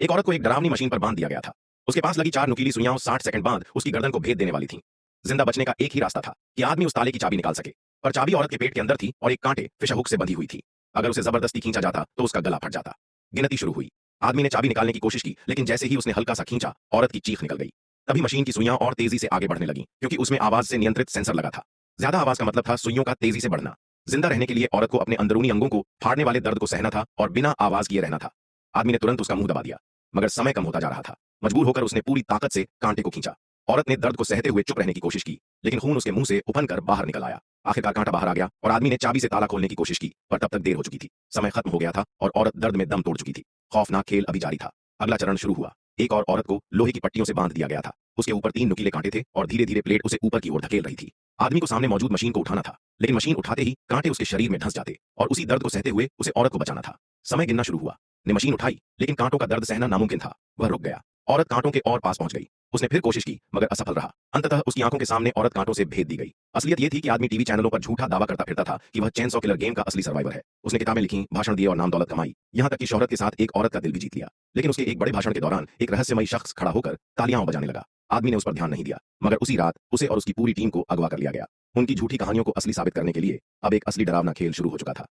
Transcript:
एक औरत को एक डरावनी मशीन पर बांध दिया गया था। उसके पास लगी 4 नुकीली सुइयां 60 सेकंड बाद उसकी गर्दन को भेद देने वाली थीं। जिंदा बचने का एक ही रास्ता था कि आदमी उस ताले की चाबी निकाल सके, पर चाबी औरत के पेट के अंदर थी और एक कांटे फिशर हुक से बंधी हुई थी। अगर उसे जबरदस्ती खींचा जाता तो उसका गला फट जाता। गिनती शुरू हुई। आदमी ने चाबी निकालने की कोशिश की, लेकिन जैसे ही उसने हल्का सा खींचा, औरत की चीख निकल गई। तभी मशीन की सुइयां और तेजी से आगे बढ़ने लगीं, क्योंकि उसमें आवाज से नियंत्रित सेंसर लगा था। ज्यादा आवाज का मतलब था सुइयों का तेजी से बढ़ना। जिंदा रहने के लिए औरत को अपने अंदरूनी अंगों को फाड़ने वाले दर्द को सहना था और बिना आवाज किए रहना था। आदमी ने तुरंत उसका मुंह दबा दिया, मगर समय कम होता जा रहा था। मजबूर होकर उसने पूरी ताकत से कांटे को खींचा। औरत ने दर्द को सहते हुए चुप रहने की कोशिश की, लेकिन खून उसके मुंह से उफन कर बाहर निकल आया। आखिरकार कांटा बाहर आ गया और आदमी ने चाबी से ताला खोलने की कोशिश की, पर तब तक देर हो चुकी थी। समय खत्म हो गया था और औरत दर्द में दम तोड़ चुकी थी। खौफनाक खेल अभी जारी था। अगला चरण शुरू हुआ। एक और औरत को लोहे की पट्टियों से बांध दिया गया था। उसके ऊपर 3 नुकीले कांटे थे और धीरे धीरे प्लेट उसे ऊपर की ओर धकेल रही थी। आदमी को सामने मौजूद मशीन को उठाना था, लेकिन मशीन उठाते ही कांटे उसके शरीर में धंस जाते और उसी दर्द को सहते हुए उसे औरत को बचाना था। समय गिनना शुरू हुआ। ने मशीन उठाई, लेकिन कांटों का दर्द सहना नामुमकिन था। वह रुक गया। औरत कांटों के और पास पहुंच गई। उसने फिर कोशिश की, मगर असफल रहा। अंततः उसकी आंखों के सामने औरत कांटों से भेद दी गई। असलियत यह थी कि आदमी टीवी चैनलों पर झूठा दावा करता फिरता था कि वह चेनसॉ किलर गेम का असली सर्वाइवर है। उसने किताबें लिखी, भाषण दिए और नाम दौलत कमाई, यहां तक कि शोहरत के साथ एक औरत का दिल भी जीत लिया। लेकिन उसके एक बड़े भाषण के दौरान एक रहस्यमयी शख्स खड़ा होकर तालियां बजाने लगा। आदमी ने उस पर ध्यान नहीं दिया, मगर उसी रात उसे और उसकी पूरी टीम को अगवा कर लिया गया। उनकी झूठी कहानियों को असली साबित करने के लिए अब एक असली डरावना खेल शुरू हो चुका था।